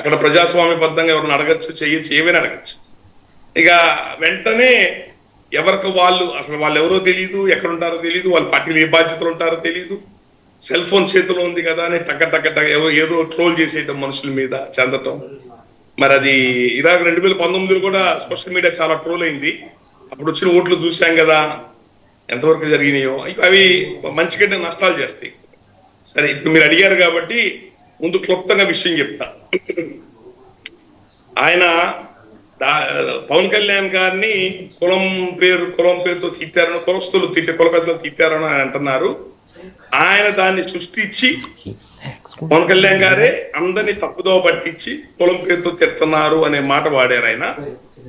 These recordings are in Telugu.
అక్కడ ప్రజాస్వామ్యబద్ధంగా ఎవరిని అడగచ్చు, చేయొచ్చు, ఏమైనా అడగచ్చు. ఇక వెంటనే ఎవరికి వాళ్ళు అసలు వాళ్ళు ఎవరో తెలియదు, ఎక్కడ ఉంటారో తెలియదు, వాళ్ళ పార్టీలు ఏ బాధ్యతలు ఉంటారో తెలియదు, సెల్ ఫోన్ చేతిలో ఉంది కదా అని టక్క టక్క టక్క ఏదో ట్రోల్ చేసేయటం మనుషుల మీద చెందటం. మరి అది ఇలాగ 2019లో కూడా సోషల్ మీడియా చాలా ట్రోల్ అయింది. అప్పుడు వచ్చిన ఓట్లు చూసాం కదా ఎంతవరకు జరిగినాయో. అవి మంచి కంటే నష్టాలు చేస్తాయి. సరే, ఇప్పుడు మీరు అడిగారు కాబట్టి ముందు క్లుప్తంగా విషయం చెప్తా. ఆయన పవన్ కళ్యాణ్ గారిని కులం పేరుతో తిట్టారని, కులస్తులు కుల పెద్దలు తిట్టారని ఆయన అంటున్నారు. ఆయన దాన్ని సృష్టించి పవన్ కళ్యాణ్ గారే అందరినీ తప్పుదో పట్టించి కులం పేరుతో తిడుతున్నారు అనే మాట వాడారు ఆయన.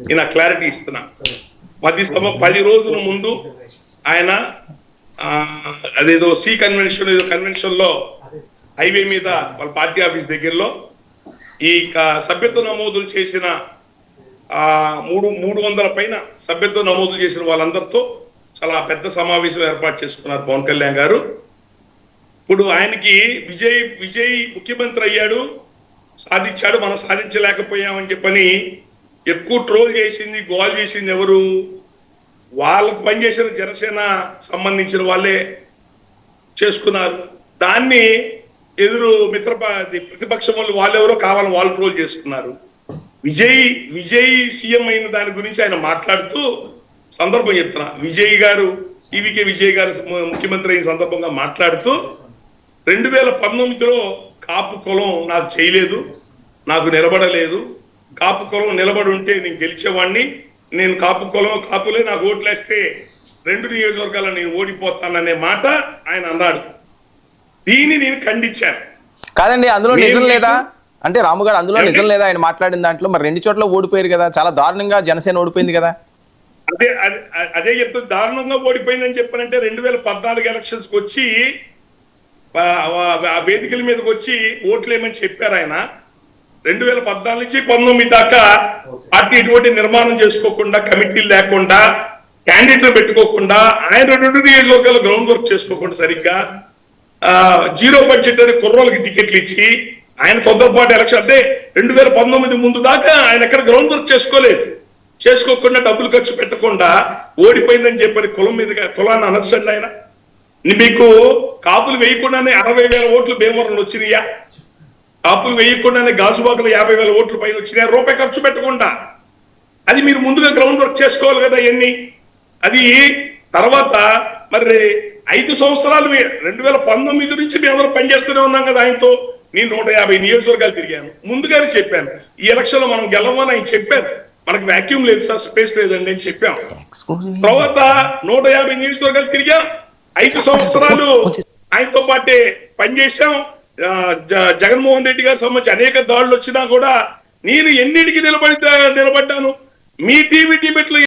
నేను క్లారిటీ ఇస్తున్నా. 10 రోజుల ముందు ఆయన అదేదో సి కన్వెన్షన్ ఏదో కన్వెన్షన్ లో హైవే మీద వాళ్ళ పార్టీ ఆఫీస్ దగ్గరలో ఈ సభ్యత్వ నమోదులు చేసిన 300 పైన సభ్యత్వ నమోదులు చేసిన వాళ్ళందరితో చాలా పెద్ద సమావేశం ఏర్పాటు చేసుకున్నారు పవన్ కళ్యాణ్ గారు. ఇప్పుడు ఆయనకి విజయ్ ముఖ్యమంత్రి అయ్యాడు, సాధించాడు, మనం సాధించలేకపోయామని చెప్పని ఎక్కువ ట్రోల్ చేసింది, గోల్ చేసింది ఎవరు? వాళ్ళకు పనిచేసిన జనసేన సంబంధించిన వాళ్ళే చేసుకున్నారు. దాన్ని ఎదురు ప్రతిపక్షం వాళ్ళెవరో కావాలని వాళ్ళు ట్రోల్ చేసుకున్నారు. విజయ్ సీఎం అయిన దాని గురించి ఆయన మాట్లాడుతూ సందర్భం చెప్తున్నా. ఈవికే విజయ్ గారు ముఖ్యమంత్రి అయిన సందర్భంగా మాట్లాడుతూ 2019లో కాపు కులం నాకు చేయలేదు, నాకు నిలబడలేదు, కాపు కులం నిలబడి ఉంటే నేను గెలిచేవాడిని, నేను కాపులే నాకు ఓట్లేస్తే 2 నియోజకవర్గాల్లో నేను ఓడిపోతాననే మాట ఆయన అన్నాడు. దీన్ని నేను ఖండించాను. కాదండి, అందులో నిజం లేదా అంటే రాము గారు, అందులో నిజం లేదా ఆయన మాట్లాడిన దాంట్లో? మరి 2 చోట్ల ఓడిపోయారు కదా, చాలా దారుణంగా జనసేన ఓడిపోయింది కదా. అదే చెప్తే దారుణంగా ఓడిపోయిందని చెప్పానంటే 2014 ఎలక్షన్స్ కి వచ్చి ఆ వేదికల మీదకి వచ్చి ఓట్లేమని చెప్పారు ఆయన. 2014 నుంచి 19 దాకా పార్టీ ఎటువంటి నిర్మాణం చేసుకోకుండా, కమిటీలు లేకుండా, క్యాండిడేట్లు పెట్టుకోకుండా, ఆయన 2 నియోజకవర్గాలు గ్రౌండ్ వర్క్ చేసుకోకుండా, సరిగ్గా 0 బడ్జెట్ అని కుర్రోళ్ళకి టికెట్లు ఇచ్చి ఆయన తొందరపాటు ఎలక్షన్ అంటే 2019 ముందు దాకా ఆయన ఎక్కడ గ్రౌండ్ వర్క్ చేసుకోకుండా డబ్బులు ఖర్చు పెట్టకుండా ఓడిపోయిందని చెప్పని కులాన్ని అనర్చండి ఆయన. మీకు కాపులు వేయకుండానే 60,000 ఓట్లు భీమవరంలో వచ్చినాయా? కాపులు వేయకుండానే గాజువాకలు 50,000 ఓట్లు పైన వచ్చినాయా? రూపాయి ఖర్చు పెట్టకుండా. అది మీరు ముందుగా గ్రౌండ్ వర్క్ చేసుకోవాలి కదా ఇవన్నీ. అది తర్వాత మరి 5 సంవత్సరాలు 2019 నుంచి మేము అందరూ పనిచేస్తూనే ఉన్నాం కదా ఆయనతో. నేను 150 నియోజకవర్గాలు తిరిగాను. ముందుగానే చెప్పాను ఈ ఎలక్షన్ లో మనం గెలవమని ఆయన చెప్పారు. మనకు వ్యాక్యూమ్ లేదు సార్, స్పేస్ లేదండి అని చెప్పాం. తర్వాత 150 నియోజకవర్గాలు తిరిగాం. 5 సంవత్సరాలు ఆయనతో పాటే పనిచేశాం. జగన్మోహన్ రెడ్డి గారికి సంబంధించి అనేక దాడులు వచ్చినా కూడా నేను ఎన్నిటికీ నిలబడ్డాను. మీ టీవీ డిబేట్లు